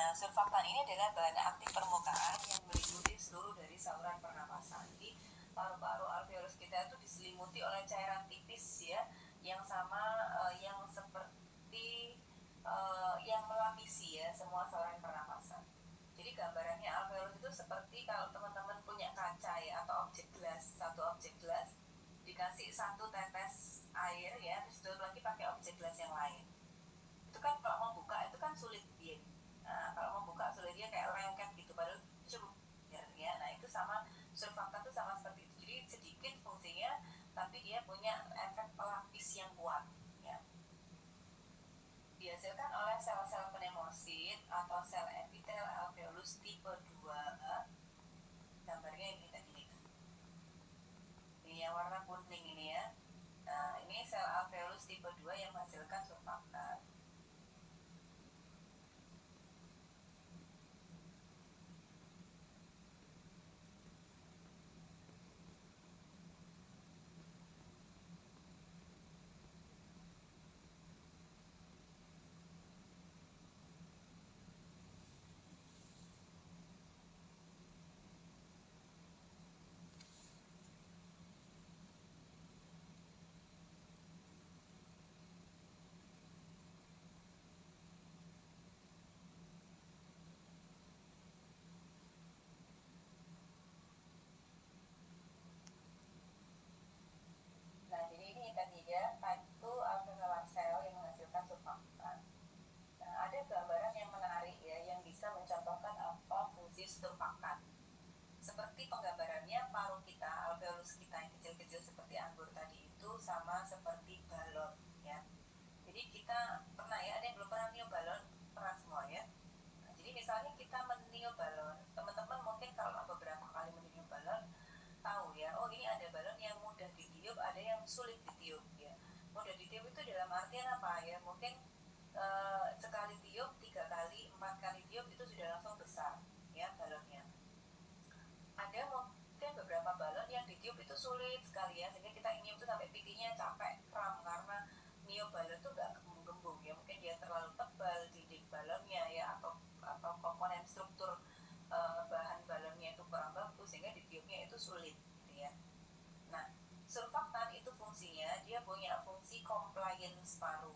Nah, surfaktan ini adalah bahan aktif permukaan yang meliputi seluruh dari saluran pernapasan. Jadi paru-paru alveolus kita itu diselimuti oleh cairan tipis ya, yang yang seperti yang melapisi ya semua saluran pernapasan. Jadi gambarannya alveolus itu seperti kalau teman-teman punya kaca ya atau objek gelas, satu objek gelas dikasih satu tetes air ya, terus tutup lagi pakai objek gelas yang lain. Itu kan kalau mau buka itu kan sulit dia. Nah, kalau mau buka sulit dia kayak lengket gitu, padahal cukup ya. Nah, itu sama surfaktan itu sama seperti itu. Jadi sedikit fungsinya, tapi dia punya efek pelapis yang kuat ya. Dihasilkan oleh sel-sel pneumosit atau sel epitel alveolus tipe 2. Gambarnya ini tadi. Ini yang warna kuning ini ya. Nah, ini sel alveolus tipe 2 yang menghasilkan surfaktan. Nah, jadi ini tadi ya, type 2 alveolar cell yang menghasilkan surfaktan. Nah, ada gambaran yang menarik ya, yang bisa mencontohkan apa fungsi surfaktan. Seperti penggambarannya paru kita, alveolus kita yang kecil-kecil seperti anggur tadi itu sama seperti balon ya. Jadi kita pernah ya, ada yang belum pernah niup balon? Pernah semua ya. Nah, jadi misalnya kita meniup balon, teman-teman mungkin kalau beberapa kali meniup balon tahu ya, oh ini ada balon yang mudah ditiup, ada yang sulit ditiup ya. Mudah ditiup itu dalam artian apa ya? Mungkin sekali tiup, 3 kali, 4 kali tiup itu sudah langsung besar ya balonnya. Ada mungkin beberapa balon yang ditiup itu sulit sekali ya, sehingga kita niup itu sampai pipinya capek, kram, karena niup balon itu gak gembung-gembung ya, mungkin dia terlalu tebal dinding balonnya ya, atau komponen struktur bahan balonnya itu kurang bagus sehingga ditiupnya itu sulit gitu ya. Nah, surfaktan itu fungsinya dia punya fungsi compliance paru.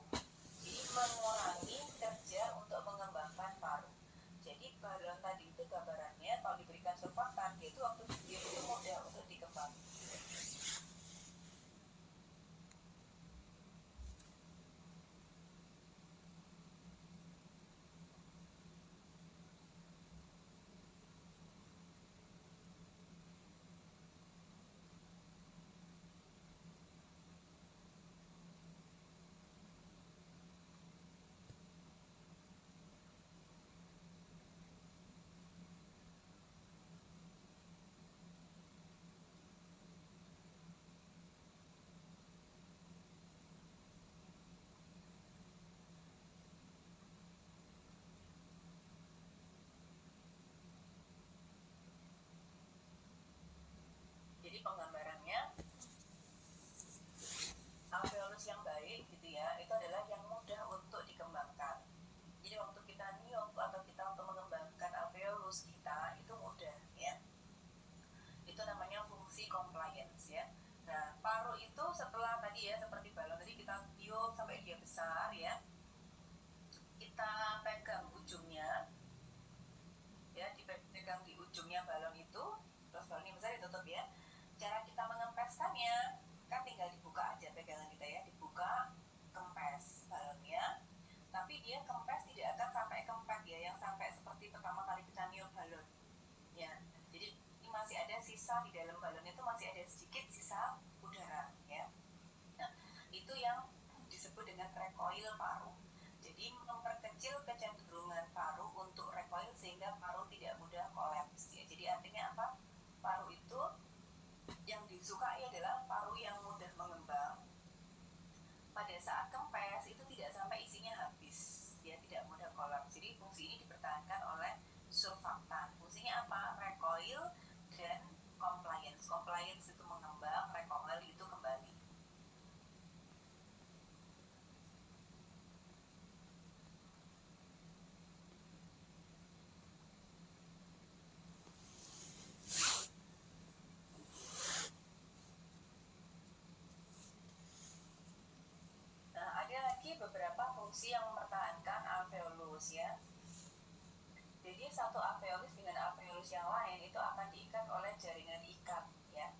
Jadi mengurangi kerja untuk mengembangkan paru. Jadi balon tadi itu gambarannya kalau diberikan surfaktan dia itu waktu ditiup itu mudah untuk dikembangkan. Jadi penggambarannya alveolus yang baik gitu ya, itu adalah yang mudah untuk dikembangkan. Jadi waktu kita niup atau kita untuk mengembangkan alveolus kita itu mudah ya. Itu namanya fungsi compliance ya. Nah, paru itu setelah tadi ya seperti balon tadi kita tiup sampai dia besar ya. Kita pegang ujungnya ya, dipegang di ujungnya balon itu, terus balonnya besar ditutup ya. Cara kita mengempeskannya kan tinggal dibuka aja pegangan kita ya, dibuka, kempes balonnya. Tapi dia kempes tidak akan sampai kempet ya, yang sampai seperti pertama kali kita niup balon ya. Jadi ini masih ada sisa di dalam balon itu, masih ada sedikit sisa udara ya. Nah, itu yang disebut dengan recoil paru. Jadi memperkecil kecenderungan paru untuk recoil sehingga paru tidak mudah kolaps ya. Jadi artinya apa? Paru itu yang disukai adalah paru yang mudah mengembang. Pada saat kempes itu tidak sampai isinya habis ya, tidak mudah kolaps. Jadi fungsi ini dipertahankan oleh surfaktan. Fungsinya apa? Recoil dan compliance. Compliance itu mengembang, recoil itu kembali. memiliki beberapa fungsi yang mempertahankan alveolus ya. Jadi satu alveolus dengan alveolus yang lain itu akan diikat oleh jaringan ikat ya.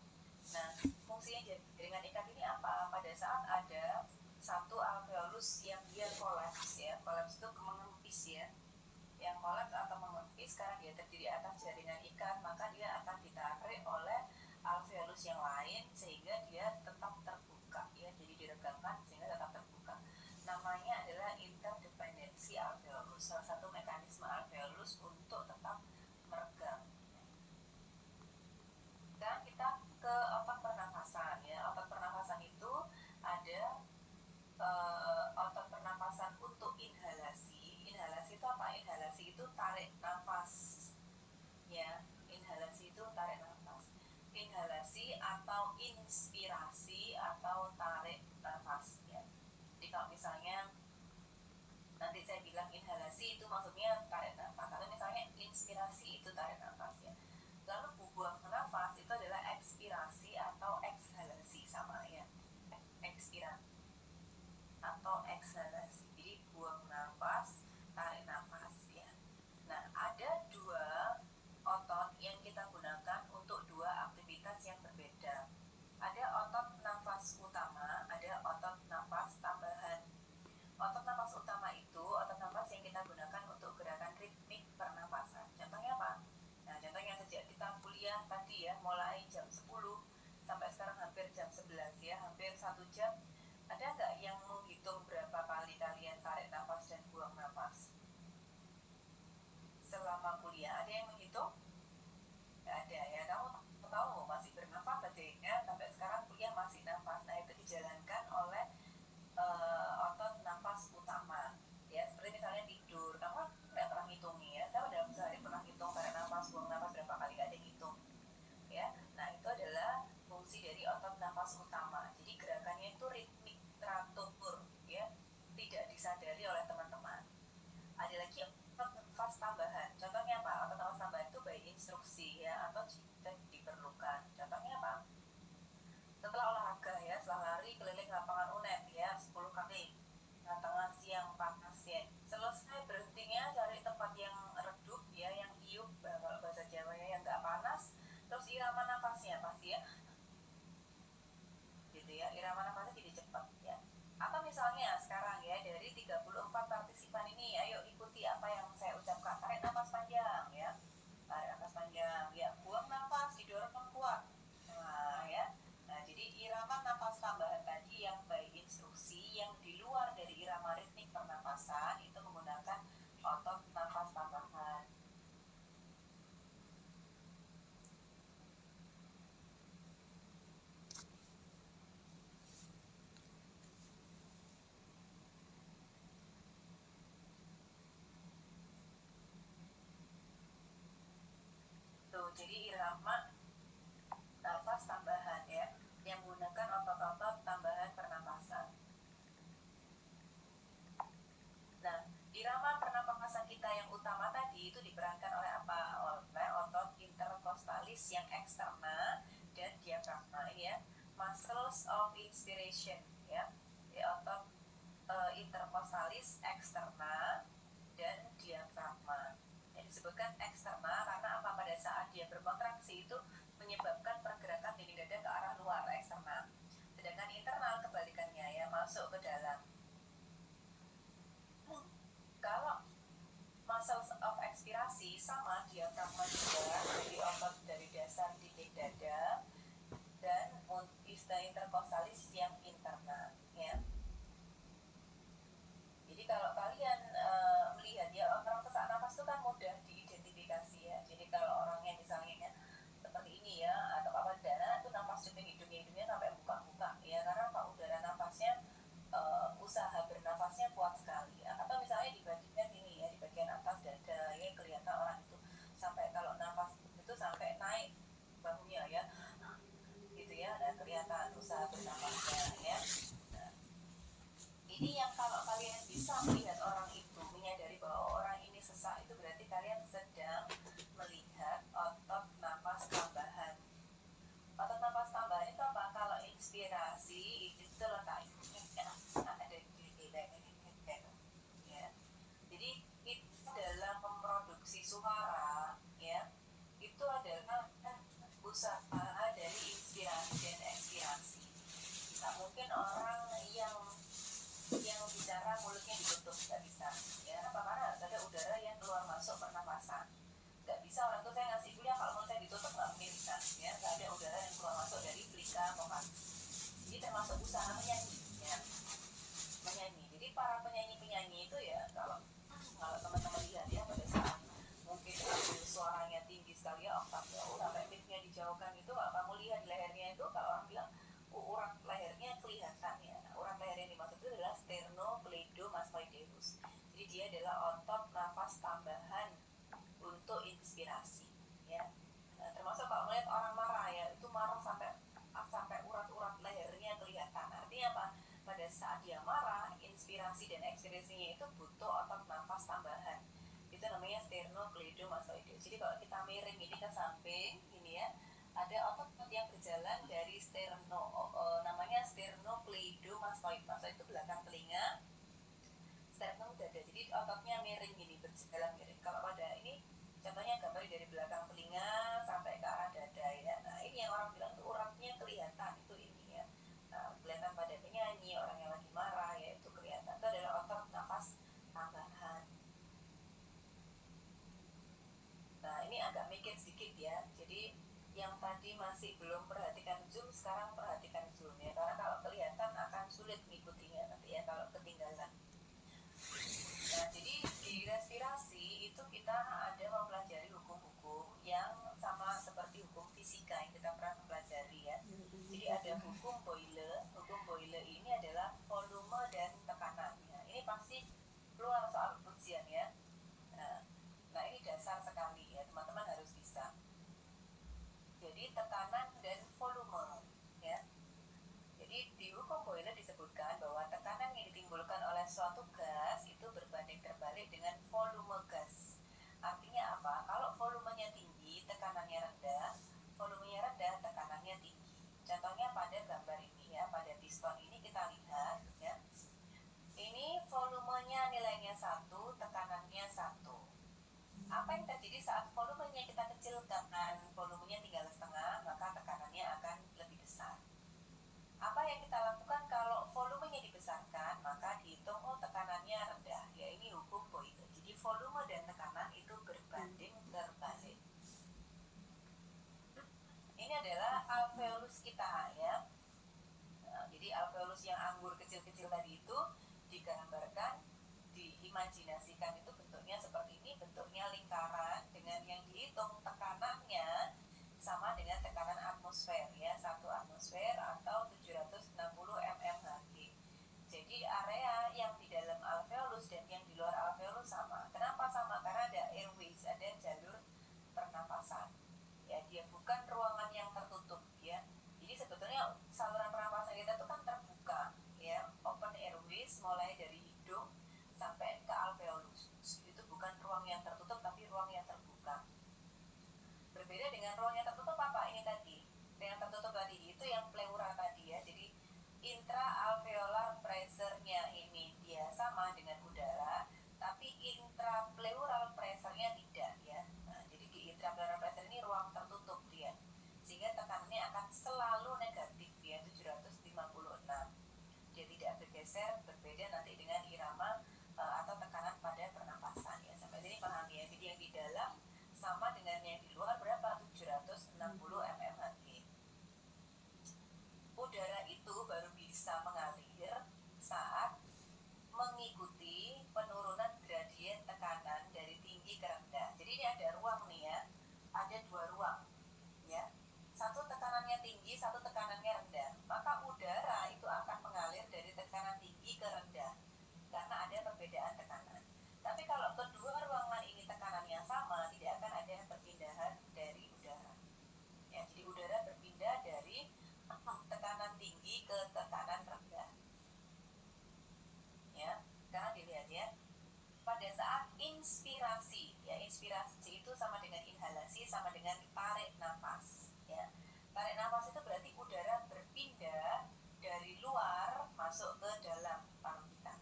Nah, fungsinya jaringan ikat ini apa? Pada saat ada satu alveolus yang dia kolaps ya, kolaps itu mengempis ya, yang kolaps atau mengempis karena dia terdiri atas jaringan ikat, maka dia akan ditarik oleh alveolus yang lain sehingga dia tetap terbuka ya, jadi diregangkan sehingga tetap terbuka. Namanya adalah interdependensi alveolus, salah satu mekanisme alveolus untuk tetap meregang. Sekarang kita ke otot pernafasan ya. Otot pernafasan itu ada otot pernafasan untuk inhalasi. Inhalasi itu apa? Inhalasi itu tarik nafas ya. Inhalasi itu tarik nafas. Inhalasi atau inspirasi atau tarik nafas ya. Jadi kalau misalnya nanti saya bilang inhalasi itu maksudnya tarik nafas, atau misalnya inspirasi itu tarik nafas ya. Lalu buang nafas itu adalah ekspirasi atau ekshalasi, sama ya, ekspirasi atau ekshalasi. Jadi buang nafas, tarik nafas ya. Nah, ada dua otot yang kita gunakan untuk dua aktivitas yang berbeda. Ada otot nafas utama, ada otot nafas tambahan. Otot nafas utama itu otot nafas yang kita gunakan untuk gerakan ritmik pernapasan. Contohnya apa? Nah, contohnya sejak kita kuliah tadi ya, mulai jam 10 sampai sekarang hampir jam 11 ya, hampir 1 jam. Ada nggak yang menghitung berapa kali kalian tarik nafas dan buang nafas? Selama kuliah, ada yang menghitung? Nggak ada ya, kamu tahu masih bernafas aja ya, sampai sekarang kuliah masih nafas. Nah, itu dijalankan oleh otot nafas utama ya, seperti misalnya tidur, kamu nggak pernah ngitungnya ya, saya dalam sehari pernah hitung tarik nafas buang nafas berapa kali, ada ngitung ya. Nah, itu adalah fungsi dari otot nafas utama. Jadi gerakannya itu ritmik, teratur ya, tidak disadari oleh teman-teman. Ada lagi otot nafas tambahan. Contohnya apa? Otot nafas tambahan itu by instruksi ya, atau jika diperlukan. Contohnya apa? Setelah olahraga ya, setelah lari keliling lapangan UNED ya 10 kali, nah tengah siang panas ya, selesai berhentinya cari tempat yang redup ya, yang iup kalau bahasa Jawa ya, yang nggak panas, terus irama nafasnya pasti ya gitu ya, irama nafasnya jadi cepat ya. Atau misalnya sekarang ya, dari 34 partisipan ini ayo ikuti apa yang saya ucapkan. Tarik nafas panjang ya, tarik nafas panjang ya, buang nafas, didorong kuat. Nah ya, nah jadi irama nafas tambahan tadi yang by instruksi, yang di luar dari irama ritmik pernapasan, itu menggunakan otot nafas tambahan. Tuh, jadi irama nafas tambahan ya, yang menggunakan otot-otot tambahan pernapasan. Nah, irama pernapasan kita yang utama tadi itu diperankan oleh apa? Oleh otot intercostalis yang eksterna dan diafragma ini ya, muscles of inspiration ya, di otot intercostalis eksterna dan diafragma. Yang disebutkan eksterna karena apa? Pada saat dia berkontraksi itu menyebabkan pergerakan dinding dada ke arah luar, eksterna. Sedangkan internal kebalikannya ya, masuk ke dalam. Kalau muscles of expirasi sama diafragma juga, jadi otot dari dasar dinding dada, dan intercostalis yang interna ya. Jadi kalau kalian melihat ya, orang sesak nafas itu kan mudah diidentifikasi ya. Jadi kalau orangnya misalnya seperti ini ya, atau apa dana itu nafas di hidungnya sampai buka-buka ya, karena apa, udara nafasnya usaha bernafasnya kuat sekali ya. Atau misalnya di bagian ini ya, di bagian atas dada ya, kelihatan orang itu sampai kalau nafas itu sampai naik bahunya ya gitu ya, dan kelihatan usaha bernafasnya ya. Nah, ini yang kalau kalian bisa melihat orang itu, menyadari bahwa orang ini sesak, itu berarti kalian sedang melihat otot nafas tambahan. Otot nafas tambahan itu apa? Kalau inspirasi itu letaknya ada di termasuk usaha menyanyi ya, menyanyi. Jadi para penyanyi itu ya, kalau teman-teman lihat ya, pada saat mungkin ambil suaranya tinggi sekali ya, oktav jauh sampai mic-nya dijauhkan itu, kalau kamu lihat lehernya itu, kalau orang bilang urat lehernya kelihatan ya. Nah, urat leher yang dimaksud itu adalah sternocleidomastoideus. Jadi dia adalah otot nafas tambahan untuk inspirasi ya. Nah, termasuk kalau melihat orang marah ya, itu marah sampai urat-urat lehernya kelihatan. Artinya apa? Pada saat dia marah, inspirasi dan ekspresinya itu butuh otot nafas tambahan. Itu namanya sternocleidomastoideus. Jadi kalau kita miring ini ke samping ini ya, ada otot yang berjalan dari namanya sternocleidomastoid. Mastoid itu belakang telinga, sternum dada. Jadi ototnya miring gini, berjalan miring. Kalau pada ini contohnya gambar dari belakang telinga sampai ke arah dada ya. Nah, ini yang orang bilang tuh uratnya kelihatan, itu ini ya. Nah, kelihatan pada penyanyi, orang yang lagi marah ya, itu kelihatan. Itu adalah otot nafas tambahan. Nah, ini agak mikir sedikit ya. Jadi yang tadi masih belum perhatikan Zoom, sekarang perhatikan Zoom ya. Karena kalau kelihatan akan sulit mengikutinya nanti ya kalau ketinggalan. Nah, jadi di respirasi itu kita ada mempelajari hukum-hukum yang sama seperti hukum fisika yang kita pernah mempelajari ya. Jadi ada hukum Boyle. Hukum Boyle ini adalah volume dan tekanannya. Ini pasti keluar soal ujian ya. Nah, ini dasar sekali ya, teman-teman harus bisa. Jadi tekanan dan volume ya. Jadi di hukum Boyle disebutkan bahwa tekanan yang ditimbulkan oleh suatu gas itu berbanding terbalik dengan volume gas. Artinya apa? Kalau volumenya tinggi, tekanannya rendah. Volumenya rendah, tekanannya tinggi. Contohnya pada gambar ini ya, pada piston ini kita lihat ya. Ini volumenya nilainya 1, tekanannya 1. Apa yang terjadi saat volumenya kita kecilkan, volumenya tinggal setengah, maka tekanannya akan lebih besar. Apa yang kita lakukan kalau volumenya dibesarkan, maka dihitung tekanannya rendah. Ya, ini hukum Boyle. Jadi volume dan tekanan itu berbanding terbalik. Ini adalah alveolus kita ya. Nah, jadi alveolus yang anggur kecil-kecil tadi itu digambarkan, diimajinasikan itu bentuknya seperti ini, bentuknya lingkaran dengan yang dihitung tekanannya sama dengan tekanan atmosfer ya, 1 atmosfer atau 760 mmHg. Jadi area yang di dalam alveolus dan yang di luar alveolus sama. Kenapa sama? Karena ada airways, ada jalur pernapasan. Ya, dia bukan ruangan yang tertutup ya. Jadi sebetulnya saluran pernapasan kita itu kan terbuka ya, open airways mulai dari hidung sampai ke alveolus. Itu bukan ruang yang tertutup tapi ruang yang terbuka. Berbeda dengan ruang yang tertutup apa? Ini tadi. Yang tertutup tadi itu yang pleura tadi ya. Jadi intra-alveolar pressure-nya ini dia sama dengan udara, tapi intrapleural pressure-nya tidak ya. Nah, jadi di intrapleural pressure ini ruang tertutup dia. Sehingga tekanannya akan selalu negatif ya, 756. Dia tidak bergeser, berbeda nanti dengan irama atau tekanan pada pernapasan ya. Sampai sini paham ya. Jadi yang di dalam sama dengan yang di luar berapa? 760 mmHg. Udara itu baru bisa mengalir saat mengikuti penurunan gradien tekanan dari tinggi ke rendah. Jadi ini ada ruang nih ya, ada 2 ruang ya. Satu tekanannya tinggi, satu tekanannya rendah. Maka udara itu akan mengalir dari tekanan tinggi ke rendah karena ada perbedaan tekanan. Tapi kalau kedua ruangan ini tekanannya sama, tidak akan ada perpindahan dari udara. Ya, jadi udara berpindah dari tekanan tinggi ke tekanan rendah. Ya, karena dilihat ya, pada saat inspirasi, ya inspirasi itu sama dengan inhalasi, sama dengan tarik nafas. Ya, tarik nafas itu berarti udara berpindah dari luar masuk ke dalam paru kita.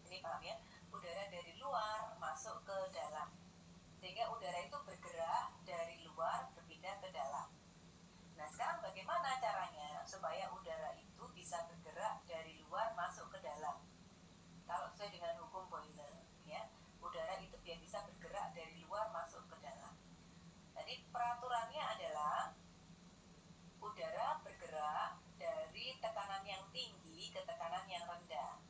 Ini paham ya? Udara dari luar masuk ke dalam, sehingga udara itu bergerak dari luar berpindah ke dalam. Nah, sekarang bagaimana caranya supaya udara itu bisa bergerak dari luar masuk ke dalam? Kalau sesuai dengan hukum Boyle ya, udara itu biar bisa bergerak dari luar masuk ke dalam. Jadi peraturannya adalah udara bergerak dari tekanannya tinggi ke tekanan yang rendah.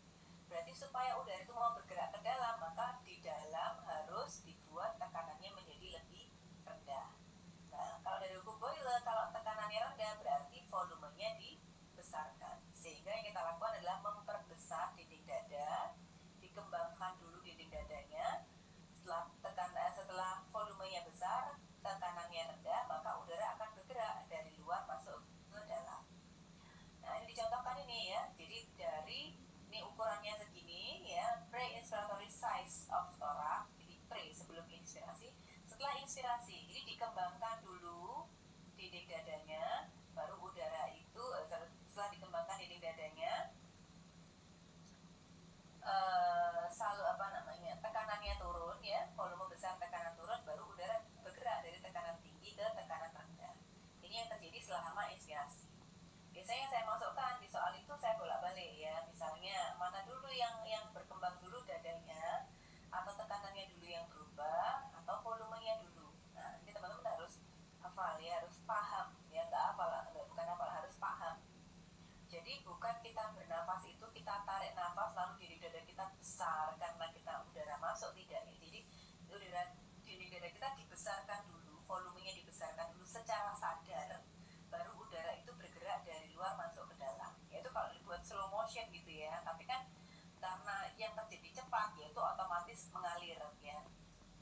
Berarti supaya udara itu mau bergerak ke dalam, maka di dalam harus dibuat tekanannya menjadi lebih rendah. Nah, kalau dari hukum Boyle, kalau tekanannya rendah berarti volumenya dibesarkan. Sehingga yang kita lakukan adalah memperbesar dinding dada, dikembangkan dulu dinding dadanya. Setelah volumenya besar, tekanannya rendah, maka udara akan bergerak dari luar masuk ke dalam. Nah, ini dicontohkan ini ya. Jadi ini ukurannya segini ya, pre-inspiratory size of thorax. Jadi pre sebelum inspirasi. Setelah inspirasi, jadi dikembangkan dulu dinding dadanya, baru udara itu setelah dikembangkan dinding dadanya, tekanannya turun ya, volume besar, tekanan turun, baru udara bergerak dari tekanan tinggi ke tekanan rendah. Ini yang terjadi selama inspirasi. Biasanya saya masukkan di soal itu, saya bolak-balik ya, misalnya mana dulu yang berkembang dulu dadanya, atau tekanannya dulu yang berubah, atau volumenya dulu. Nah, ini teman-teman harus hafal ya, harus paham ya, bukan hafal, harus paham. Jadi bukan kita bernafas itu kita tarik nafas lalu dinding dada kita besar karena kita udara masuk, tidak ya. Jadi dinding dada kita dibesarkan dulu, volumenya dibesarkan dulu secara sadar, baru udara itu bergerak dari luar masuk ke dalam. Yaitu kalau dibuat slow motion gitu ya, tapi kan karena yang terjadi cepat yaitu otomatis mengalir ya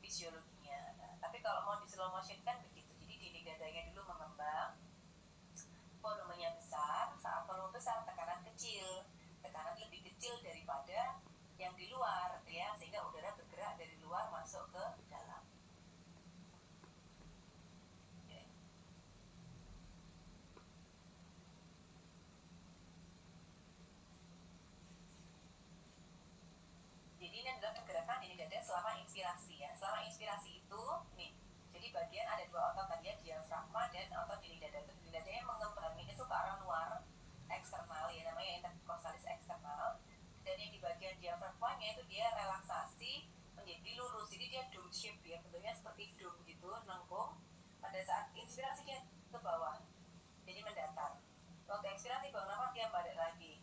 fisiologinya. Nah, tapi kalau mau di slow motion kan begitu. Jadi dinding dadanya dulu mengembang, volumenya besar. Saat volume besar, tekanan kecil, tekanan lebih kecil daripada yang di luar ya, sehingga udara bergerak dari luar masuk ke dalam. Okay. Jadi ini adalah pergerakan dinding dada selama inspirasi ya. Selama inspirasi itu nih, jadi bagian ada dua otot tadi ya, diafragma dan otot dinding dada. Dinding dadanya mengembang itu ke arah luar, eksternal ya, namanya intercostalis eksternal. Dan yang di bagian diafragmanya itu dia relaksasi menjadi lurus, jadi dia dome shape ya, bentuknya seperti dome gitu, lengkung. Pada saat inspirasi dia ke bawah, jadi mendatar. Waktu ekspirasi buang nafas dia balik lagi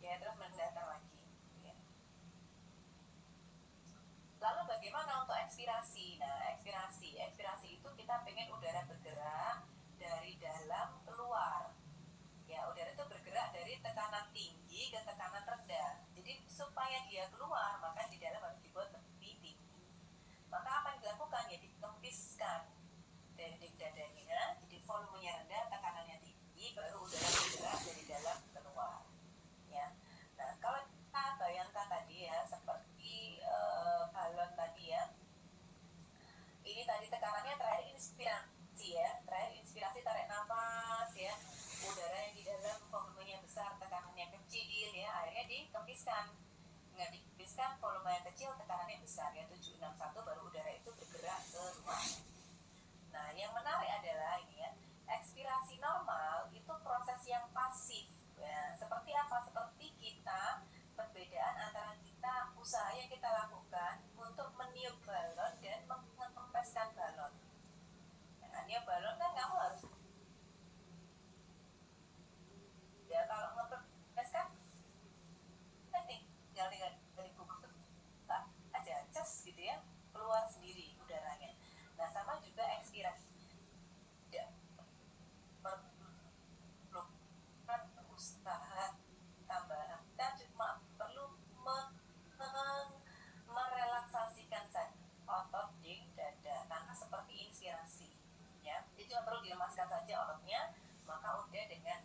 ya, terus mendatar lagi ya. Lalu bagaimana untuk ekspirasi? Nah, ekspirasi itu kita pengen udara bergerak dari dalam keluar ya, udara itu bergerak dari tekanan tinggi ke tekanan rendah. Jadi supaya dia keluar, maka di dalam harus dibuat lebih tinggi. Maka apa yang dilakukan ya, dikempiskan dinding dadanya, jadi volumenya rendah, tekanannya tinggi, baru udara bergerak dari dalam keluar ya. Nah, kalau kita bayangkan tadi ya, seperti balon tadi ya, ini tadi tekanannya terakhir inspirasi ya, terakhir inspirasi tarik nafas ya, udara yang di dalam volumenya besar, tekanannya kecil ya, akhirnya dikempiskan. Nggak dikempiskan, volumenya kecil, tekanannya besar ya, 761, baru udara itu bergerak ke luar. Nah, yang menarik adalah ini ya, ekspirasi normal itu proses yang pasif ya. Seperti apa? Seperti kita, perbedaan antara kita, usaha yang kita lakukan untuk meniup balon dan mengempeskan balon. Nah, niup balon kan kamu harus ya, kalau ngempeskan kan tinggal dibuka aja, cas gitu ya, keluar sendiri udaranya. Nah, sama juga ekspirasi ya, perlukan usaha tambahan. Kita cuma perlu merelaksasikan saja otot dinding dada, karena seperti inspirasi ya, jadi cuma perlu dilemaskan saja ototnya, maka udah dengan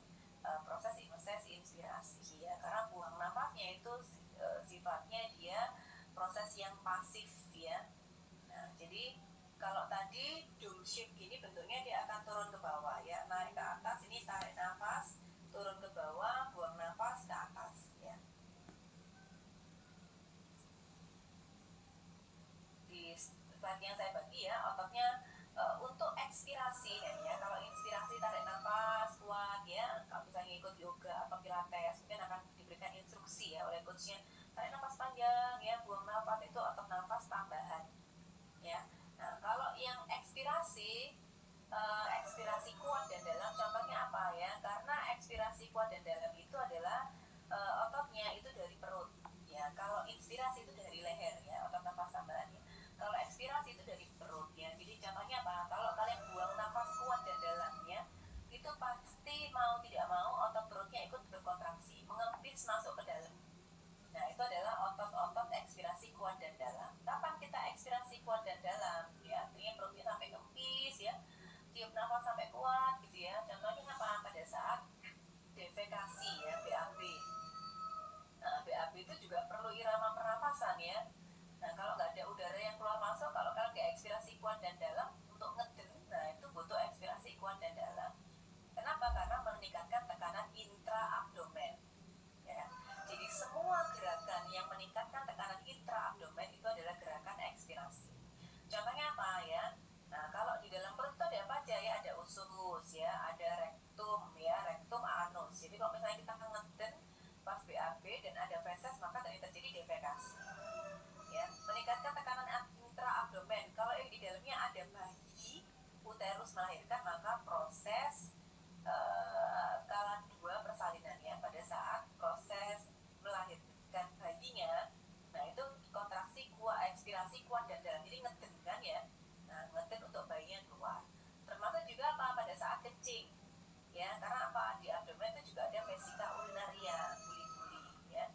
proses inspirasi ya. Karena buang nafasnya itu sifatnya dia proses yang pasif ya. Nah, jadi kalau tadi dome shape gini bentuknya, dia akan turun ke bawah ya, naik ke atas, ini tarik nafas, turun ke bawah, buang nafas ke atas ya. Di slide yang saya bagi ya, ototnya untuk ekspirasi ya. Kalau inspirasi tarik nafas kuat ya, kalau misalnya ikut yoga atau pilates mungkin akan diberikan instruksi ya oleh coachnya, tarik nafas panjang ya, buang nafas, itu otot nafas tambahan ya. Nah, kalau yang ekspirasi kuat dan dalam, contohnya apa ya, karena ekspirasi kuat dan dalam itu adalah ya. Nah kalau nggak ada udara yang keluar masuk, kalau kalian ke ekspirasi kuat dan dalam untuk ngeden, nah itu butuh ekspirasi kuat dan dalam. Kenapa? Karena meningkatkan tekanan intra-abdomen. Ya. Jadi semua gerakan yang meningkatkan tekanan intra-abdomen itu adalah gerakan ekspirasi. Contohnya apa ya? Nah kalau di dalam perut itu ada apa aja ya? Ada usus ya, ada rektum ya, rektum anus. Jadi kalau misalnya kita ngeden pas BAB dan ada feses, maka terjadi defekasi. Ya, meningkatkan tekanan intra-abdomen. Kalau yang di dalamnya ada bayi, uterus melahirkan, maka proses kala 2 persalinannya pada saat proses melahirkan bayinya, nah itu kontraksi kuat, ekspirasi kuat dan dalam, jadi ngeden kan ya. Nah ngeden untuk bayinya keluar. Termasuk juga apa pada saat kencing ya, karena apa di abdomen itu juga ada vesika urinaria, guli-guli ya.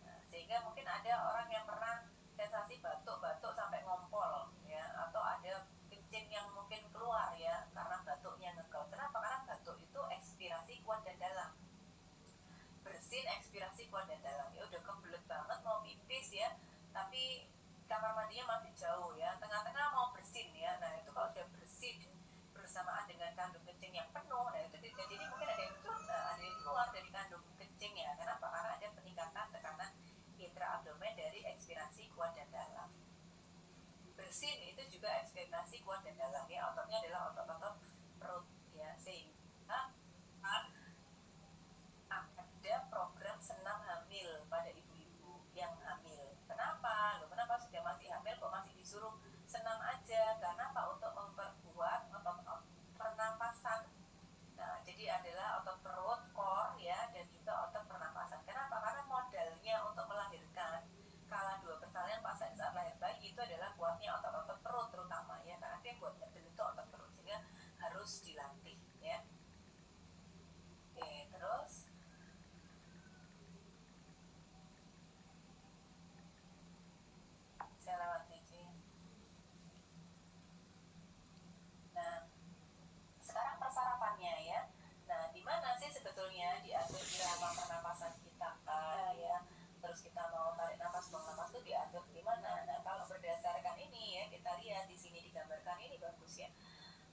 Nah, sehingga mungkin ada orang yang pernah sensasi batuk-batuk sampai ngompol ya, atau ada kencing yang mungkin keluar ya karena batuknya ngekel. Kenapa? Karena batuk itu ekspirasi kuat dan dalam. Bersin ekspirasi kuat dan dalam. Ya udah kebelet banget mau pipis ya, tapi kamar mandinya masih jauh ya, tengah-tengah mau bersin ya. Nah itu kalau sudah bersin bersamaan dengan kandung kencing yang penuh, nah itu jadi mungkin ada yang keluar dari kandung kencing ya. Kenapa? Karena ada peningkatan tekanan intra-abdomen dari ekspirasi kuat dan dalam. Bersin itu juga ekspirasi kuat dan dalam ya, ototnya adalah otot-otot perut ya, sehingga ada program senam hamil pada ibu-ibu yang hamil. Kenapa? Loh, kenapa sudah masih hamil kok masih disuruh senam aja? Karena apa? Untuk memperkuat otot pernapasan. Nah, jadi adalah otot perut, core ya, dan juga otot pernapasan. Kenapa? Karena modalnya untuk melahirkan kala 2 persalinan pas saat lahir bayi itu adalah kuatnya otot-otot perut terutama ya, karena dia buat ngeden itu otot perut, sehingga harus dilatih ya. Oke, terus saya lewat Cici. Nah, sekarang persarapannya ya. Nah, di mana sih sebetulnya diatur irama pernapasan kita ya? Terus kita mau tarik nafas, buang nafas itu diatur di mana? Nah, kalau berdasarkan ini ya, kita lihat di sini digambarkan ini bagus ya.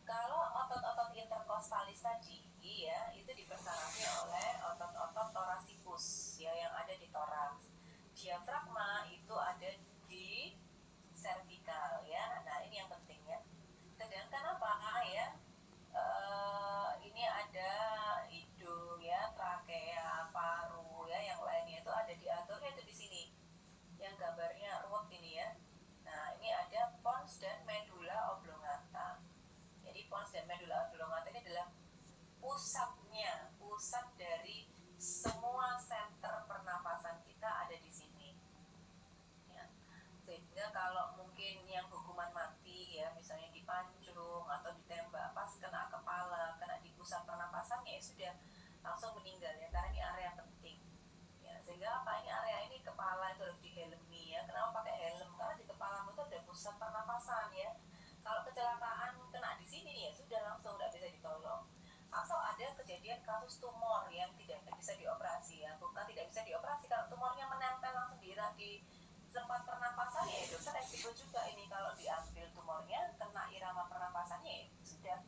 Kalau otot-otot interkostalis tadi ya, itu dipersarapi oleh otot-otot thoracikus ya yang ada di toraks. Diafragma itu ada di cervical ya. Nah, ini yang penting ya. Sedangkan apa ya? Ini ada hidung ya, trakea, paru ya, yang lainnya itu ada diaturnya itu di sini. Yang gambarnya ruwet ini ya. Nah, ini ada pons dan medula oblongata. Jadi pons dan medula oblongata ini adalah pusat dari semua senter pernapasan kita ada di sini. Ya. Sehingga kalau mungkin yang hukuman mati ya, misalnya dipancung atau ditembak pas kena kepala, kena di pusat pernapasannya ya sudah langsung meninggal ya, karena ini area penting ya. Sehingga apa, ini area ini kepala itu harus dihelmi ya. Kenapa pakai helm? Karena di kepalamu itu ada pusat pernapasan ya. Kalau kecelakaan kena di sini ya sudah langsung tidak bisa ditolong. Atau ada kejadian kasus tumor yang tidak bisa dioperasi ya, bukan tidak bisa dioperasi, kalau tumornya menempel langsung di tempat pernapasan ya dokter resiko juga ini, kalau diambil tumornya kena irama pernapasannya ya sudah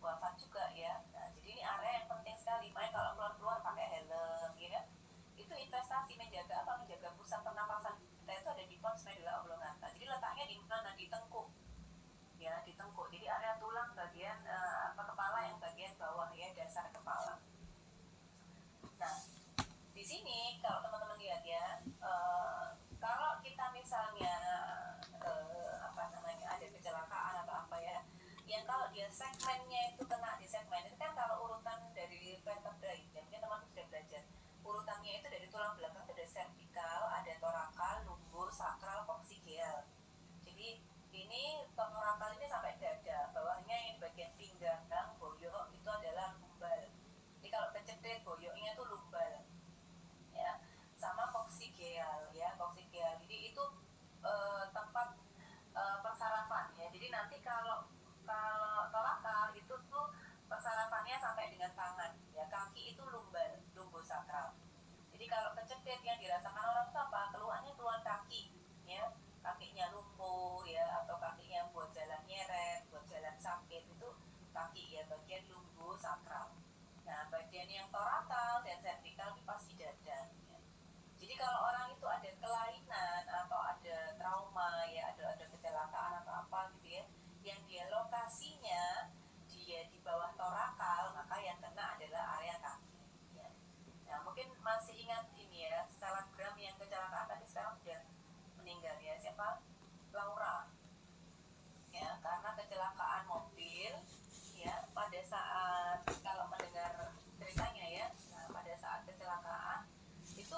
wafat juga ya. Nah, jadi ini area yang penting sekali, makanya kalau keluar pakai helm ya. Itu investasi menjaga apa? Menjaga pusat pernapasan kita itu ada di pons medula oblongata. Jadi letaknya di mana? Di tengkuk ya, di tengkuk. Jadi area tulang bagian kepala yang bagian bawah ya, dasar kepala. Nah, di sini kalau teman-teman lihat ya, kalau kita misalnya ada kecelakaan atau apa ya, yang kalau dia segmennya itu kena di segmen itu kan, kalau urutan dari vertebra ya, mungkin teman-teman sudah belajar urutannya itu dari tulang belakang itu ada cervical, ada torakal, lumbur, sakral, koksigeal. Jadi ini torakal ini sampai dada, bawahnya yang bagian pinggang, boyok itu adalah lumbal. Jadi kalau kecedek boyoknya itu lumbal ya, sama koksigeal ya, koksigeal. Jadi itu tempat persarapan ya. Jadi nanti kalau torakal itu tuh persarapannya sampai dengan tangan ya, kaki itu lumbosakral. Jadi kalau kecedek yang dirasakan orang itu apa? Keluhannya keluhan kaki siapa? Laura, ya, karena kecelakaan mobil, ya, pada saat kalau mendengar ceritanya ya, nah pada saat kecelakaan itu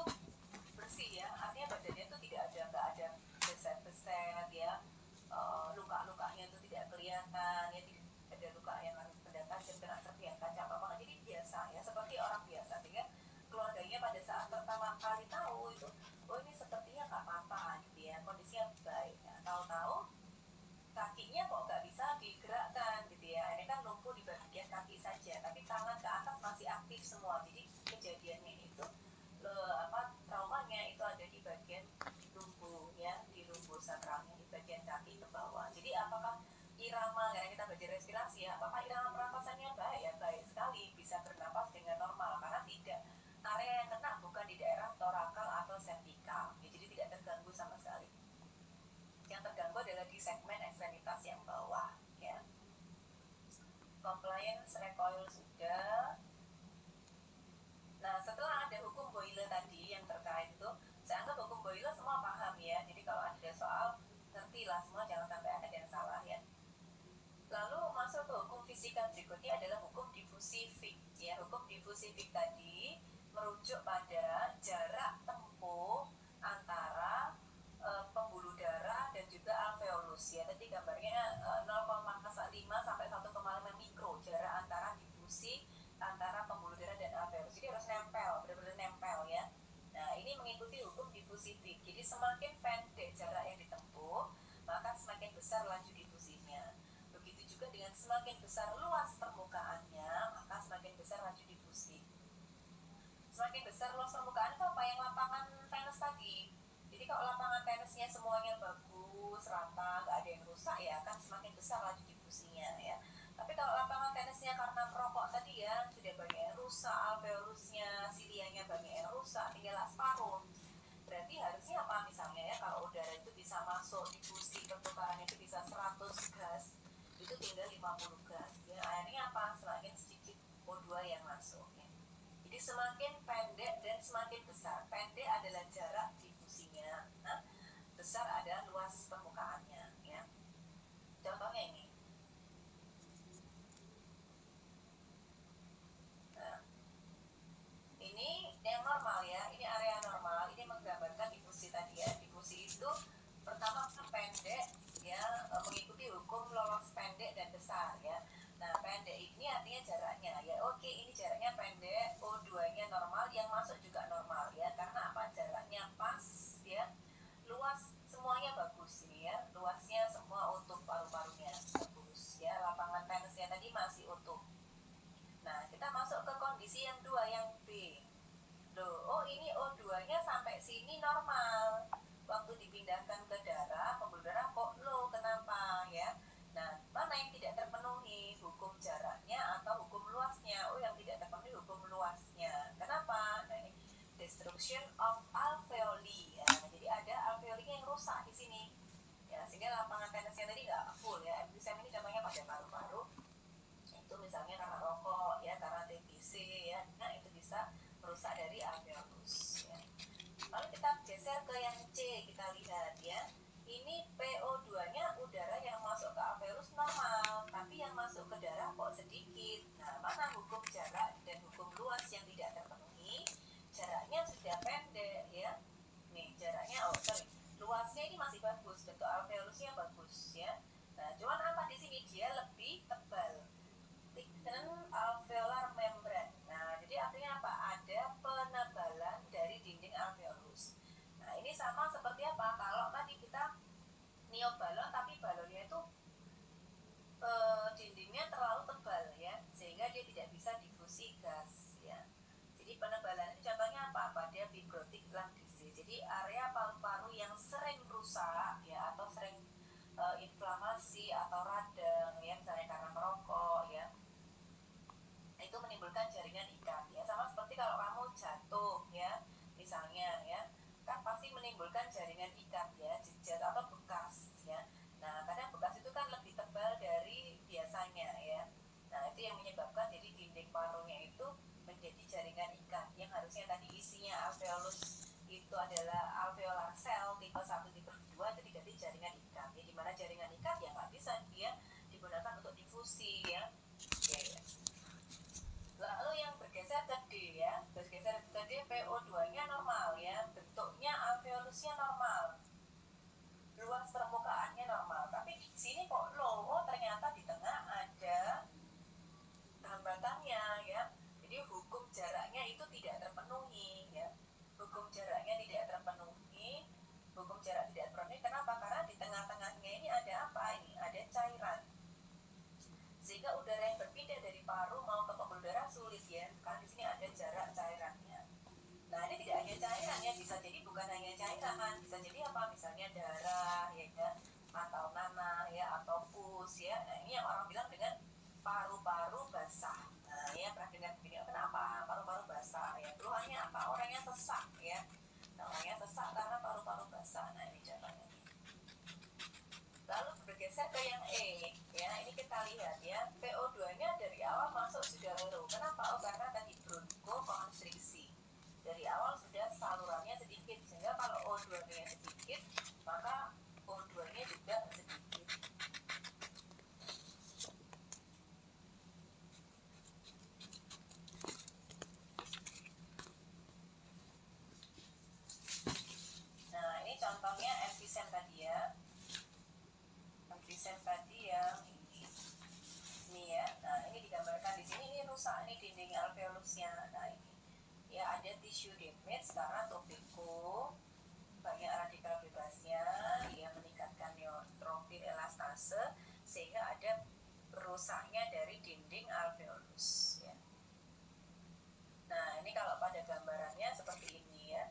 bersih ya, artinya badannya itu nggak ada beset-beset ya, luka-lukanya itu tidak kelihatan ya, tidak ada luka yang benda tajam kena serpihan kaca apa apa, jadi biasa ya, seperti orang biasa, sehingga keluarganya pada saat pertama kali tahu itu, oh ini sepertinya nggak apa-apa gitu ya, kondisinya baik. Nah, tahu-tahu kakinya kok nggak bisa digerakkan gitu ya, ini kan lumpuh di bagian kaki saja, tapi tangan ke atas masih aktif semua. Jadi kejadiannya itu traumanya itu ada di bagian lumpuh ya, di lumpuh sakralnya, di bagian kaki ke bawah. Jadi apakah irama, karena kita belajar respirasi ya, apakah irama pernapasannya baik? Ya baik sekali, bisa bernapas dengan normal karena tidak, area yang kena bukan di daerah torakal atau cervical ya, jadi tidak terganggu sama sekali. Yang terganggu adalah di segmen ekstremitas yang bawah ya. Compliance recoil sudah. Nah, setelah ada hukum Boyle tadi yang terkait itu, saya anggap hukum Boyle semua paham ya. Jadi kalau ada soal, ngertilah semua, jangan sampai ada yang salah ya. Lalu masuk ke hukum fisika berikutnya adalah hukum diffusivik ya. Hukum diffusivik tadi merujuk pada jarak tempuh antara pembuluh darah dan juga alveolus ya. Tadi gambarnya 0,5 sampai 1,5 mikro jarak antara difusi antara pembuluh darah dan alveolus. Jadi harus nempel, benar-benar nempel ya. Nah, ini mengikuti hukum diffusivik. Jadi semakin pendek jarak yang ditempuh, maka semakin besar laju difusinya. Begitu juga dengan semakin besar luas permukaannya, maka semakin besar laju difusi. Semakin besar luas permukaan itu apa? Yang lapangan tenis tadi. Jadi kalau lapangan tenisnya semuanya bagus, rata, nggak ada yang rusak ya, akan semakin besar laju difusinya ya. Tapi kalau lapangan tenisnya karena merokok tadi ya, sudah banyak yang rusak, alveolusnya, silianya banyak yang rusak, tinggal asparum. Berarti harusnya apa misalnya ya, kalau udara itu bisa masuk, difusi pertukaran itu bisa 100 gas, itu tinggal 50 gas ya. Akhirnya apa? Semakin sedikit O2 yang masuk ya. Jadi semakin pendek dan semakin besar. Pendek adalah jarak difusinya, nah, besar adalah luas permukaannya ya. Contohnya ini. Nah, ini yang normal ya, ini area normal, ini menggambarkan difusi tadi ya. Difusi itu pertama pendek ya, mengikuti hukum lolos pendek dan besar ya. Nah, pendek ini artinya jaraknya ya. Oke, ini jaraknya pendek, O2-nya normal, yang masuk juga normal ya. Karena apa? Jaraknya pas ya. Luas semuanya bagus ini ya. Luasnya semua utuh, paru-parunya bagus ya. Lapangan tenisnya tadi masih utuh. Nah, kita masuk ke kondisi yang dua, yang B. Loh, oh ini O2-nya sampai sini normal. Waktu dipindahkan ke darah, pembuluh darah kok low, kenapa ya? Nah, mana yang tidak terpenuhi? Hukum jaraknya atau hukum luasnya? Oh, yang tidak terpenuhi hukum luasnya. Kenapa? Nah, ini destruction of alveoli ya. Jadi ada alveolinya yang rusak di sini. Ya, sehingga lapangan tenisnya tadi nggak full ya. Emfisem ini contohnya pada paru-paru. Itu misalnya karena rokok ya, karena TBC ya. Nah, itu bisa merusak dari alveolus ya. Lalu kita geser ke yang C, kita lihat ya. Ini PO2-nya udara yang masuk ke alveolus normal, tapi yang masuk ke darah kok sedikit. Nah, mana hukum jarak dan hukum luas yang tidak terpenuhi? Jaraknya sudah pendek ya. Nih, jaraknya luasnya ini masih bagus, bentuk alveolusnya bagus ya. Nah, cuman apa di sini? Dia lebih tebal. Thickened alveolar membrane. Nah, jadi artinya apa? Ada penebalan dari dinding alveolus. Nah, ini sama seperti apa? Kalau tadi kita niup balon, tapi balonnya itu dindingnya terlalu tebal ya, sehingga dia tidak bisa difusi gas ya. Jadi penebalan ini contohnya apa? Pada fibrotic lung disease. Jadi area paru-paru yang sering rusak ya, atau sering inflamasi atau radang ya, misalnya karena merokok ya, itu menimbulkan jaringan ikat ya. Sama seperti kalau kamu jatuh ya, misalnya ya, kan pasti menimbulkan jaringan ikat ya, jejas atau bekas ya. Nah, kadang bekas itu kan lebih tebal dari biasanya ya. Nah, itu yang menyebabkan jadi dinding parunya itu menjadi jaringan ikat, yang harusnya tadi isinya alveolus itu adalah alveolar cell tipe 1, tipe 2, jadi ganti berdiskusi ya. Oke. Lalu yang bergeser ke D ya, bergeser ke D, PO2-nya normal ya, bentuknya alveolusnya normal, luas permukaannya normal, tapi di sini kok low, oh ternyata di tengah ada hambatannya ya. Jadi hukum jaraknya itu tidak terpenuhi ya, hukum jaraknya tidak terpenuhi. Hukum jarak tidak terpenuhi kenapa? Karena di tengah-tengahnya ini ada apa? Ini ada cairan, sehingga udara yang berpindah dari paru mau ke pembuluh darah sulit ya, kan di sini ada jarak cairannya. Nah ini tidak hanya cairan ya, bisa jadi bukan hanya cairan, bisa jadi apa? Misalnya darah ya kan, atau nanah ya, atau pus ya. Nah ini yang orang bilang dengan paru-paru basah. Nah ya, pernah dengar begini, kenapa paru-paru basah ya? Keluhannya apa? Orangnya sesak ya. Nah, orangnya sesak karena paru-paru basah. Nah ini jawabannya. Lalu bergeser ke yang E ya, ini kita lihat ya, PO2-nya dari awal masuk sudah low. Kenapa? Oh karena tadi bronkokonstriksi, dari awal sudah salurannya sedikit, sehingga kalau O2-nya sedikit maka O2-nya juga sedikit. Nah ini contohnya emfisem tadi ya, emfisem tadi yang ini ya. Nah ini digambarkan di sini, ini rusak, ini dinding alveolusnya. Nah ini ya, ada tissue damage karena topiko, banyak radikal bebasnya, dia meningkatkan neutrofil elastase, sehingga ada rusaknya dari dinding alveolus ya. Nah ini kalau pada gambarannya seperti ini ya.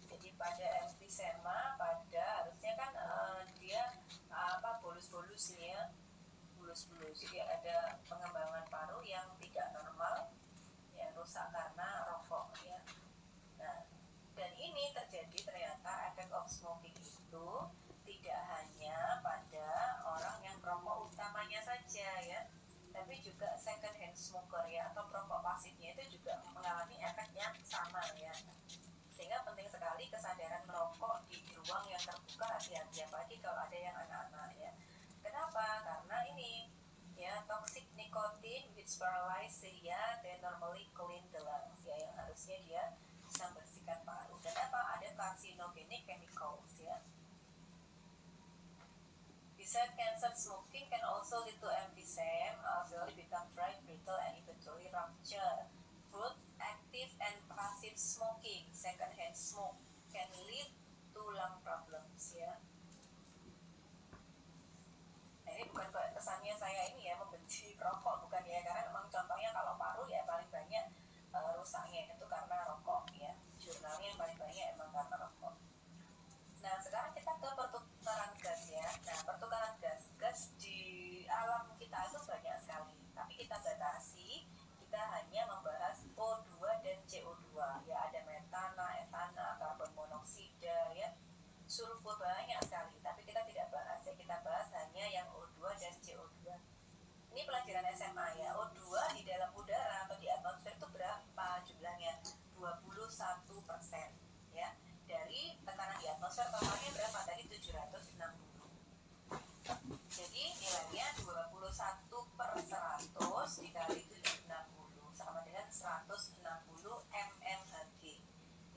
Jadi pada emfisema, pada harusnya kan dia bolus-bolus ini ya, bulus-bulus. Jadi ada pengembangan paru yang tidak normal ya, rusak karena rokok ya. Nah dan ini terjadi ternyata efek of smoking itu tidak hanya pada orang yang perokok utamanya saja ya, tapi juga second hand smoker ya, atau perokok pasifnya itu juga mengalami efek yang sama ya. Sehingga penting sekali kesadaran merokok di ruang yang terbuka, hati-hati, apalagi kalau ada yang anak-anak ya. Kenapa? Karena ini ya, toxic nicotine which paralyze ya, they normally clean the lungs ya, yang harusnya dia bisa membersihkan paru. Dan apa? Ada carcinogenic chemicals ya. Besides cancer, smoking can also lead to emphysema, alveoli become dry, brittle, and eventually rupture. Both active and passive smoking, secondhand smoke, can lead to lung problems ya. Nah ini bukan kesannya saya ini ya membenci rokok, bukan ya, karena memang contohnya kalau paru ya paling banyak rusaknya itu karena rokok ya. Jurnalnya yang paling banyak emang karena rokok. Nah sekarang kita ke pertukaran gas ya. Nah pertukaran gas di alam kita itu banyak sekali, tapi kita batasi, kita hanya membahas O2 dan CO2 ya. Ada metana, etana, karbon monoksida ya, sulfur, banyak sekali, tapi kita tidak bahas ya. Kita bahas hanya yang O2 dan CO2. Ini pelajaran SMA ya. O2 di dalam udara atau di atmosfer itu berapa jumlahnya? 21% ya. Dari tekanan di atmosfer totalnya berapa tadi? 760. Jadi nilainya 21/100 dikali 760 sama dengan 160 mmHg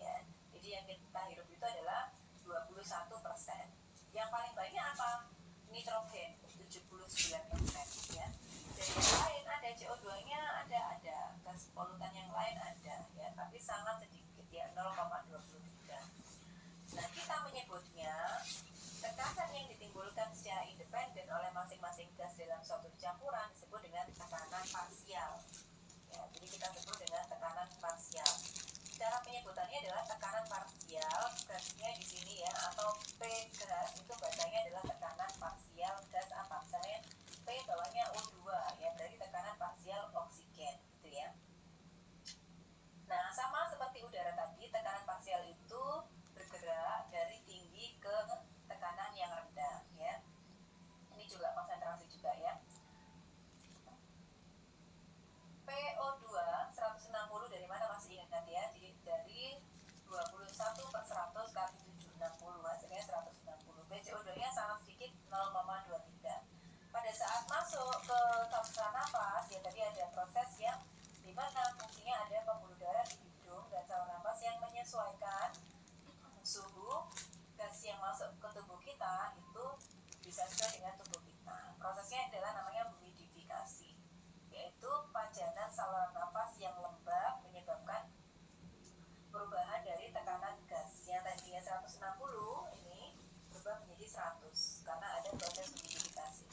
ya. Jadi yang kita hirup itu adalah 21%. Yang paling banyak apa? Nitrogen 79% ya. Dan yang lain ada CO2-nya, ada gas polutan yang lain ada ya, tapi sangat sedikit ya, 0,23. Nah kita menyebutnya tekanan yang ditimbulkan secara independen oleh masing-masing gas dalam suatu campuran disebut dengan tekanan parsial ya. Jadi kita sebut dengan tekanan parsial. Cara penyebutannya adalah tekanan parsial gasnya di sini ya, atau P gas itu bacanya adalah tekanan parsial gas apa? Misalnya P bawahnya O2 ya, berarti tekanan parsial oksigen gitu ya. Nah sama seperti udara tadi, tekanan parsial itu bergerak dari tinggi ke tekanan yang rendah ya. Ini juga konsentrasi juga ya. PO2 160 dari mana, masih ingat ya? Jadi dari 21/100 kali 760 hasilnya 160. PCO2 nya sangat sedikit, 0,23. Pada pada saat masuk ke saluran nafas ya tadi ada proses yang dimana fungsinya ada pembuluh darah di hidung dan saluran nafas yang menyesuaikan suhu gas yang masuk ke tubuh kita itu bisa sesuai dengan tubuh kita. Prosesnya adalah namanya humidifikasi, yaitu pajanan saluran nafas yang lembab menyebabkan perubahan dari tekanan gas yang tadinya 160 ini berubah menjadi 100 karena ada proses humidifikasi,